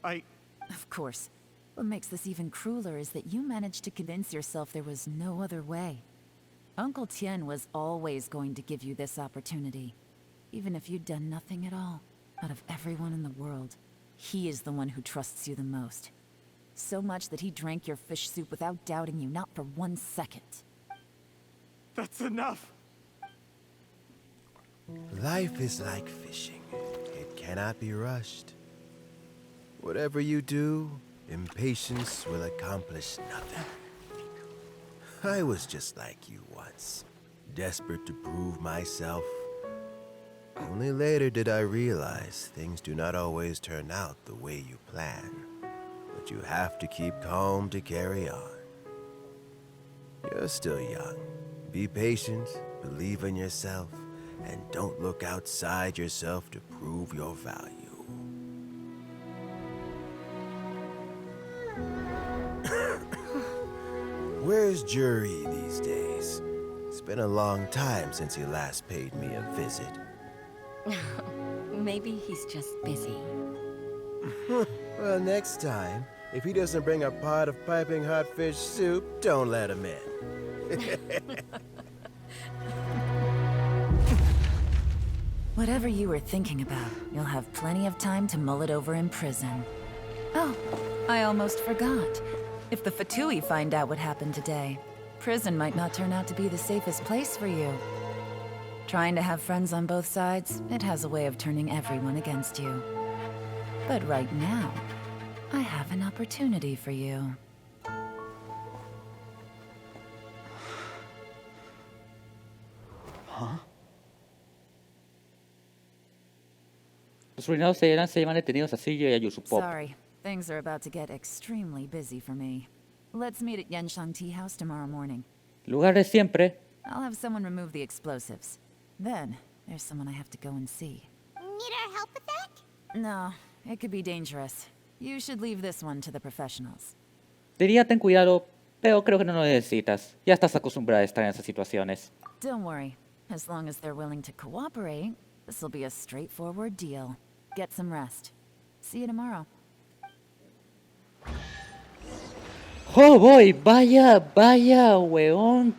Of course. What makes this even crueler is that you managed to convince yourself there was no other way. Uncle Tien was always going to give you this opportunity, even if you'd done nothing at all. Out of everyone in the world, he is the one who trusts you the most. So much that he drank your fish soup without doubting you, not for 1 second. That's enough! Life is like fishing. It cannot be rushed. Whatever you do, impatience will accomplish nothing. I was just like you once, desperate to prove myself. Only later did I realize things do not always turn out the way you plan. But you have to keep calm to carry on. You're still young. Be patient, believe in yourself, and don't look outside yourself to prove your value. Where's Jury these days? It's been a long time since he last paid me a visit. Maybe he's just busy. Well, next time, if he doesn't bring a pot of piping hot fish soup, don't let him in. Whatever you were thinking about, you'll have plenty of time to mull it over in prison. Oh, I almost forgot. If the Fatui find out what happened today, prison might not turn out to be the safest place for you. Trying to have friends on both sides, it has a way of turning everyone against you. But right now, I have an opportunity for you. Huh? Los ruinados de Yelan se llevan detenidos a Sillo y a Yusupop. Sorry, things are about to get extremely busy for me. Let's meet at Yenshang Tea House tomorrow morning. Lugar de siempre. I'll have someone remove the explosives. Then, there's someone I have to go and see. Need our help with that? No, it could be dangerous. You should leave this one to the professionals. Diría ten cuidado, pero creo que no lo necesitas. Ya estás acostumbrada a estar en esas situaciones. Don't worry. As long as they're willing to cooperate, this will be a straightforward deal. Get some rest. See you tomorrow. ¡Oh, boy! Vaya, vaya, weón.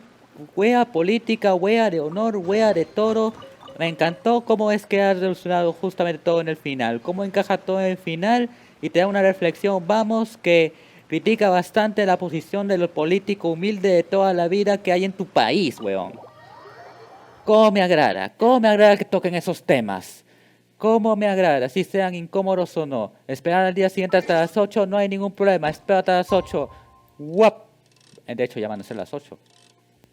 Wea política, wea de honor, wea de todo. Me encantó cómo es que has solucionado justamente todo en el final. Cómo encaja todo en el final y te da una reflexión. Vamos, que critica bastante la posición de los políticos humildes de toda la vida que hay en tu país, weón. Cómo me agrada que toquen esos temas. Cómo me agrada, si sean incómodos o no. Esperar al día siguiente hasta las 8, no hay ningún problema. Espera hasta las 8. ¡Guap! De hecho, ya van a ser las 8.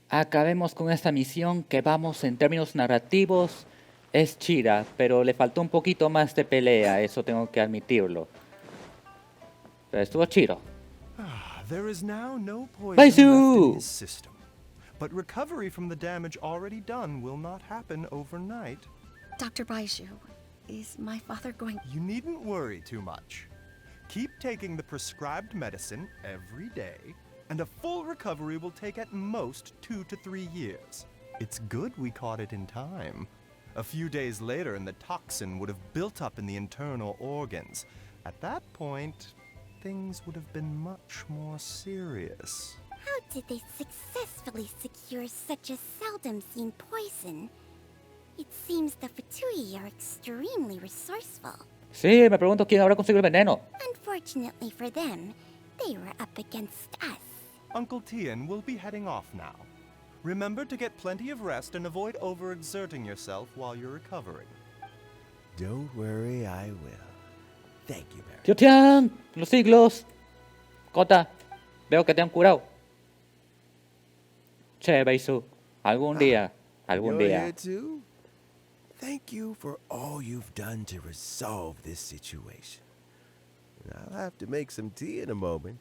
Acabemos con esta misión que vamos en términos narrativos. Es chida, pero le faltó un poquito más de pelea, eso tengo que admitirlo. Pero estuvo chido. There is now no poison Baisu! left in his system. But recovery from the damage already done will not happen overnight. Dr. Baiju, is my father going... You needn't worry too much. Keep taking the prescribed medicine every day, and a full recovery will take at most 2 to 3 years. It's good we caught it in time. A few days later, and the toxin would have built up in the internal organs. At that point, things would have been much more serious. How did they successfully secure such a seldom-seen poison? It seems the Fatui are extremely resourceful. Sí, me pregunto quién habrá conseguido el veneno. Unfortunately for them, they were up against us. Uncle Tien will be heading off now. Remember to get plenty of rest and avoid overexerting yourself while you're recovering. Don't worry, I will. Thank you, Barry. Tío Tian, los siglos. Kota, veo que te han curado. Che, Baisu, algún día. You're here too? Thank you for all you've done to resolve this situation. I'll have to make some tea in a moment.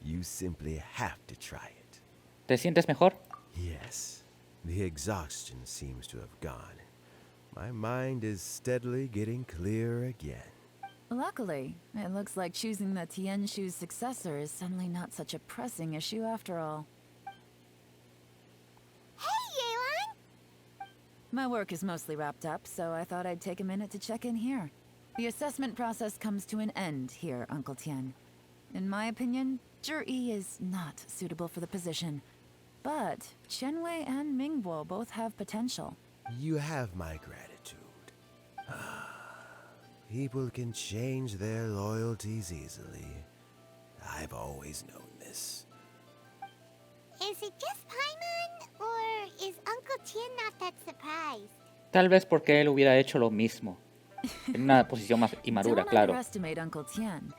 You simply have to try it. ¿Te sientes mejor? Yes, the exhaustion seems to have gone. My mind is steadily getting clearer again. Luckily, it looks like choosing the Tianshu's successor is suddenly not such a pressing issue after all. Hey, Yelan! My work is mostly wrapped up, so I thought I'd take a minute to check in here. The assessment process comes to an end here, Uncle Tien. In my opinion, Zhi is not suitable for the position. But Qianwei and Mingbo both have potential. You have my gratitude. People can change their loyalties easily. I've always known this. Is it just Paimon, or is Uncle Tien not that surprised? Tal vez porque él hubiera hecho lo mismo. En una posición más inmadura, Don't claro. underestimate Uncle Tien.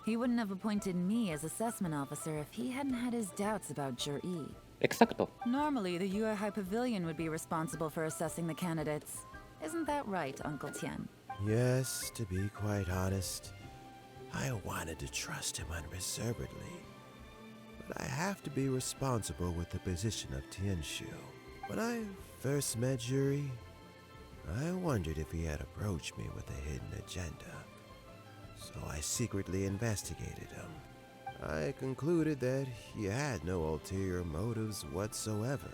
He wouldn't have appointed me as assessment officer if he hadn't had his doubts about Zhi. Exacto. Normally, the Yuehai Pavilion would be responsible for assessing the candidates. Isn't that right, Uncle Tien? Yes, to be quite honest, I wanted to trust him unreservedly. But I have to be responsible with the position of Tianshu. When I first met Zhi, I wondered if he had approached me with a hidden agenda. So I secretly investigated him. I concluded that he had no ulterior motives whatsoever.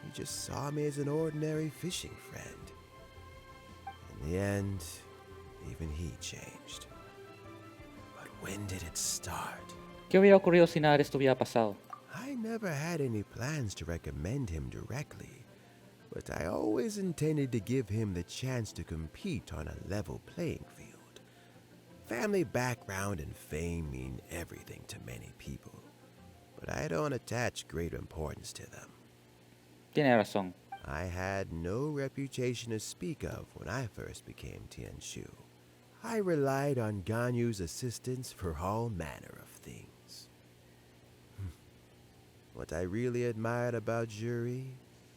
He just saw me as an ordinary fishing friend. In the end, even he changed. But when did it start? ¿Qué hubiera ocurrido si nada de esto hubiera pasado? I never had any plans to recommend him directly, but I always intended to give him the chance to compete on a level playing field. Family background and fame mean everything to many people, but I don't attach great importance to them. Tiene razón. I had no reputation to speak of when I first became Tianshu. I relied on Ganyu's assistance for all manner of things. What I really admired about Zhi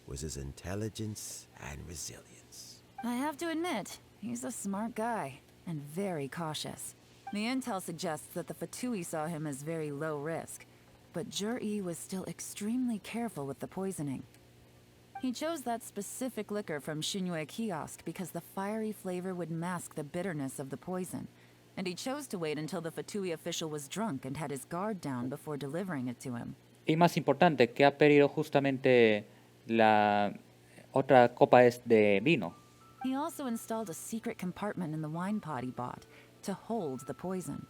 was his intelligence and resilience. I have to admit, he's a smart guy, and very cautious. The intel suggests that the Fatui saw him as very low risk, but Zhi was still extremely careful with the poisoning. He chose that specific liquor from Xinyue kiosk because the fiery flavor would mask the bitterness of the poison, and he chose to wait until the Fatui official was drunk and had his guard down before delivering it to him. Y más importante, que ha pedido justamente la otra copa es de vino. He also installed a secret compartment in the wine pot he bought to hold the poison.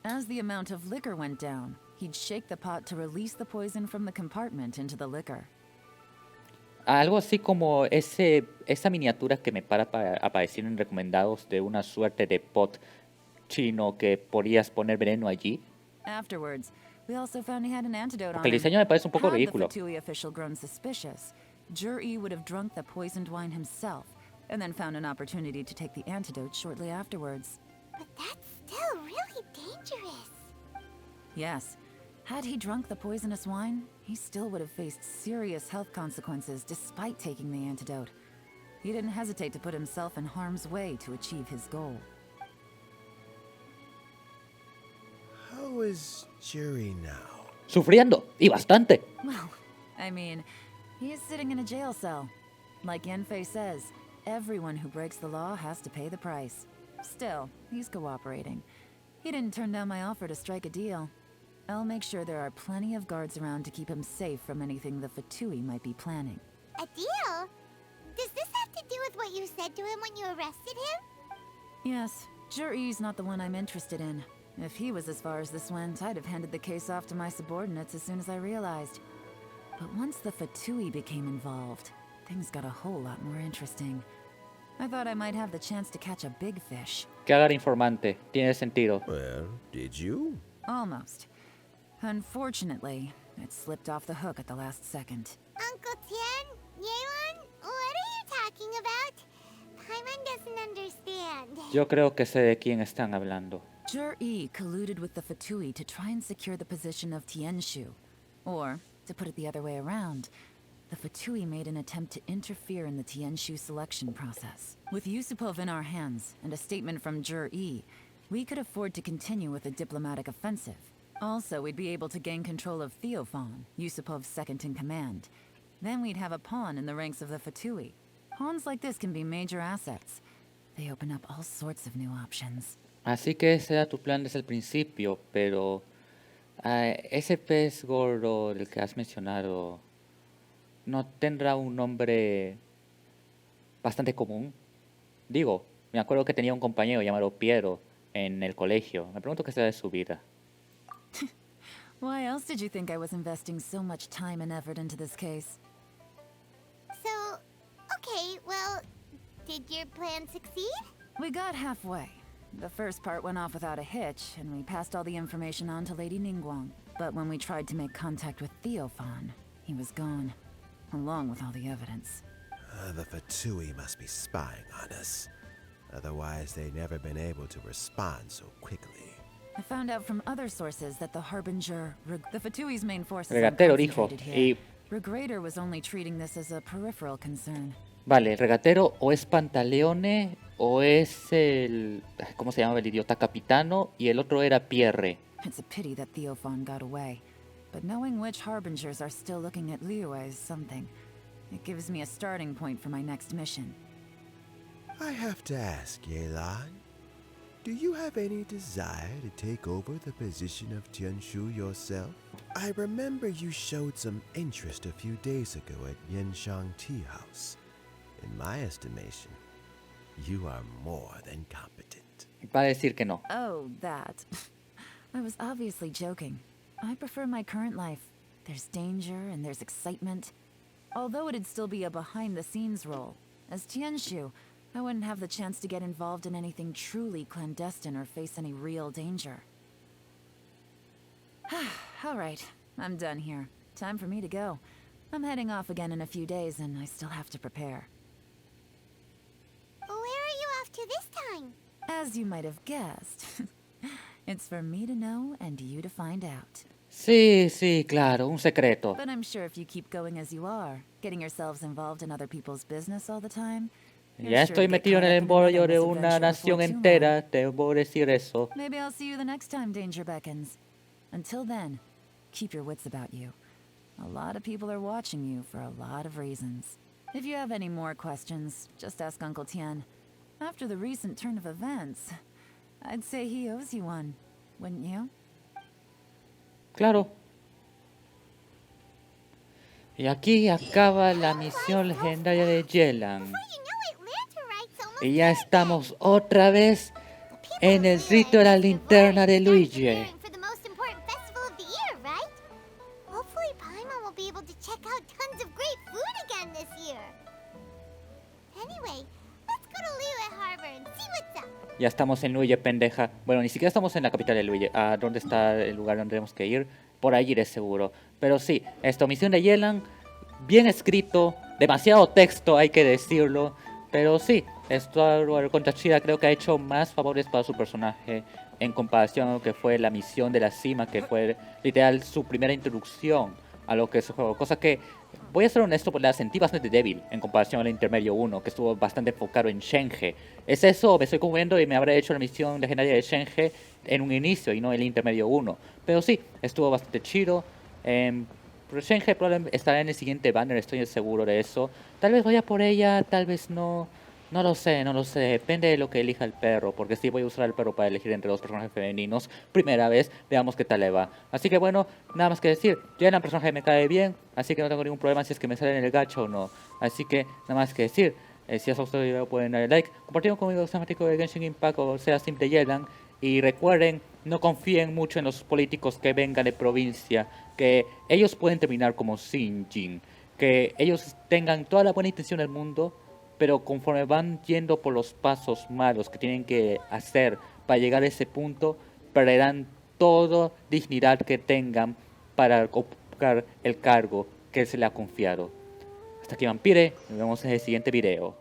As the amount of liquor went down, he'd shake the pot to release the poison from the compartment into the liquor. Algo así como esa miniatura que me para aparecer en recomendados de una suerte de pot chino que podías poner veneno allí. Afterwards, we also found he had an antidote Porque on el him. diseño me parece un poco Had ridículo. the Fatui official grown suspicious, Zhi would have drunk the poisoned wine himself, and then found an opportunity to take the antidote shortly afterwards. But that's still really dangerous. Yes. Had he drunk the poisonous wine, he still would have faced serious health consequences despite taking the antidote. He didn't hesitate to put himself in harm's way to achieve his goal. How is Zhi now? Sufriendo, y bastante. Well, I mean, he is sitting in a jail cell. Like Yanfei says, everyone who breaks the law has to pay the price. Still, he's cooperating. He didn't turn down my offer to strike a deal. I'll make sure there are plenty of guards around to keep him safe from anything the Fatui might be planning. A deal? Does this have to do with what you said to him when you arrested him? Yes, Zhi's not the one I'm interested in. If he was as far as this went, I'd have handed the case off to my subordinates as soon as I realized. But once the Fatui became involved, things got a whole lot more interesting. I thought I might have the chance to catch a big fish. Que haga de informante, tiene sentido. Well, did you? Almost. Unfortunately, it slipped off the hook at the last second. Uncle Tien? Yelan? What are you talking about? Paimon doesn't understand. Yo creo que sé de quién están hablando. Zhi colluded with the Fatui to try and secure the position of Tianshu. Or, to put it the other way around, the Fatui made an attempt to interfere in the Tianshu selection process. With Yusupov in our hands and a statement from Zhi, we could afford to continue with a diplomatic offensive. Also, we'd be able to gain control of Theophan, Yusupov's second in command. Then we'd have a pawn in the ranks of the Fatui. Pawns like this can be major assets. They open up all sorts of new options. Así que ese era tu plan desde el principio, pero ese pez gordo del que has mencionado no tendrá un nombre bastante común. Digo, me acuerdo que tenía un compañero llamado Piero en el colegio. Me pregunto qué será de su vida. Why else did you think I was investing so much time and effort into this case? So, okay, well, did your plan succeed? We got halfway. The first part went off without a hitch, and we passed all the information on to Lady Ningguang. But when we tried to make contact with Theophan, he was gone, along with all the evidence. The Fatui must be spying on us. Otherwise, they'd never been able to respond so quickly. I found out from other sources that the Harbinger, the Fatui's main forces Regatero are dijo. concentrated here. Y Regrader was only treating this as a peripheral concern. vale, el regatero o es Pantaleone o es el... ¿Cómo se llama el idiota? Capitano, y el otro era Pierre. It's a pity that Theophan got away. But knowing which Harbingers are still looking at Liyue is something. It gives me a starting point for my next mission. I have to ask, Yelan, do you have any desire to take over the position of Tianshu yourself? I remember you showed some interest a few days ago at Yenshang Tea House. In my estimation, you are more than competent. Va a decir que no. Oh, that. I was obviously joking. I prefer my current life. There's danger and there's excitement. Although it'd still be a behind-the-scenes role. As Tianshu, I wouldn't have the chance to get involved in anything truly clandestine or face any real danger. All right, I'm done here. Time for me to go. I'm heading off again in a few days, and I still have to prepare. Where are you off to this time? As you might have guessed, it's for me to know and you to find out. Sí, sí, claro, un secreto. But I'm sure if you keep going as you are, getting yourselves involved in other people's business all the time, you're Ya sure estoy to get metido en caught el up in embrollo another de una misadventure nación before too entera, long. debo decir eso. Maybe I'll see you the next time danger beckons. Until then, keep your wits about you. A lot of people are watching you for a lot of reasons. If you have any more questions, just ask Uncle Tian. After the recent turn of events, I'd say he owes you one, wouldn't you? Claro. Y aquí acaba la misión legendaria de Yelan. Before you know it, Lanterite's almost Y ya here estamos otra vez en el rito de la linterna de Luigi. preparing for the most important festival of the year, right? Hopefully Paimon will be able to check out tons of great food again this year. Anyway, let's go to Liyue Harbor and see what's up. Ya estamos en Luigi, pendeja. Bueno, ni siquiera estamos en la capital de Luigi. ¿A dónde está el lugar donde tenemos que ir? Por ahí iré seguro. Pero sí, esta misión de Yelan, bien escrito, demasiado texto, hay que decirlo. Pero sí, esto contra Chida creo que ha hecho más favores para su personaje en comparación a lo que fue la misión de la cima, que fue literal su primera introducción a lo que es el juego. Cosa que, voy a ser honesto, pues la sentí bastante débil en comparación al intermedio 1, que estuvo bastante enfocado en Shenhe. ¿Es eso? Me estoy confundiendo y me habré hecho la misión legendaria de Shenhe en un inicio y no el intermedio 1. Pero sí, estuvo bastante chido. Pero Shenhe probablemente estará en el siguiente banner, estoy seguro de eso. Tal vez vaya por ella, tal vez no. No lo sé, no lo sé. Depende de lo que elija el perro. Porque sí voy a usar el perro para elegir entre dos personajes femeninos. Primera vez, veamos qué tal le va. Así que bueno, nada más que decir. Yelan, personaje me cae bien. Así que no tengo ningún problema si es que me sale en el gacho o no. Así que nada más que decir. Si os ha gustado el video pueden darle like. Compartir conmigo el temático de Genshin Impact o sea simple Yelan. Y recuerden, no confíen mucho en los políticos que vengan de provincia. Que ellos pueden terminar como Sinjin. Que ellos tengan toda la buena intención del mundo, pero conforme van yendo por los pasos malos que tienen que hacer para llegar a ese punto, perderán toda dignidad que tengan para ocupar el cargo que se le ha confiado. Hasta aquí Vampire, nos vemos en el siguiente video.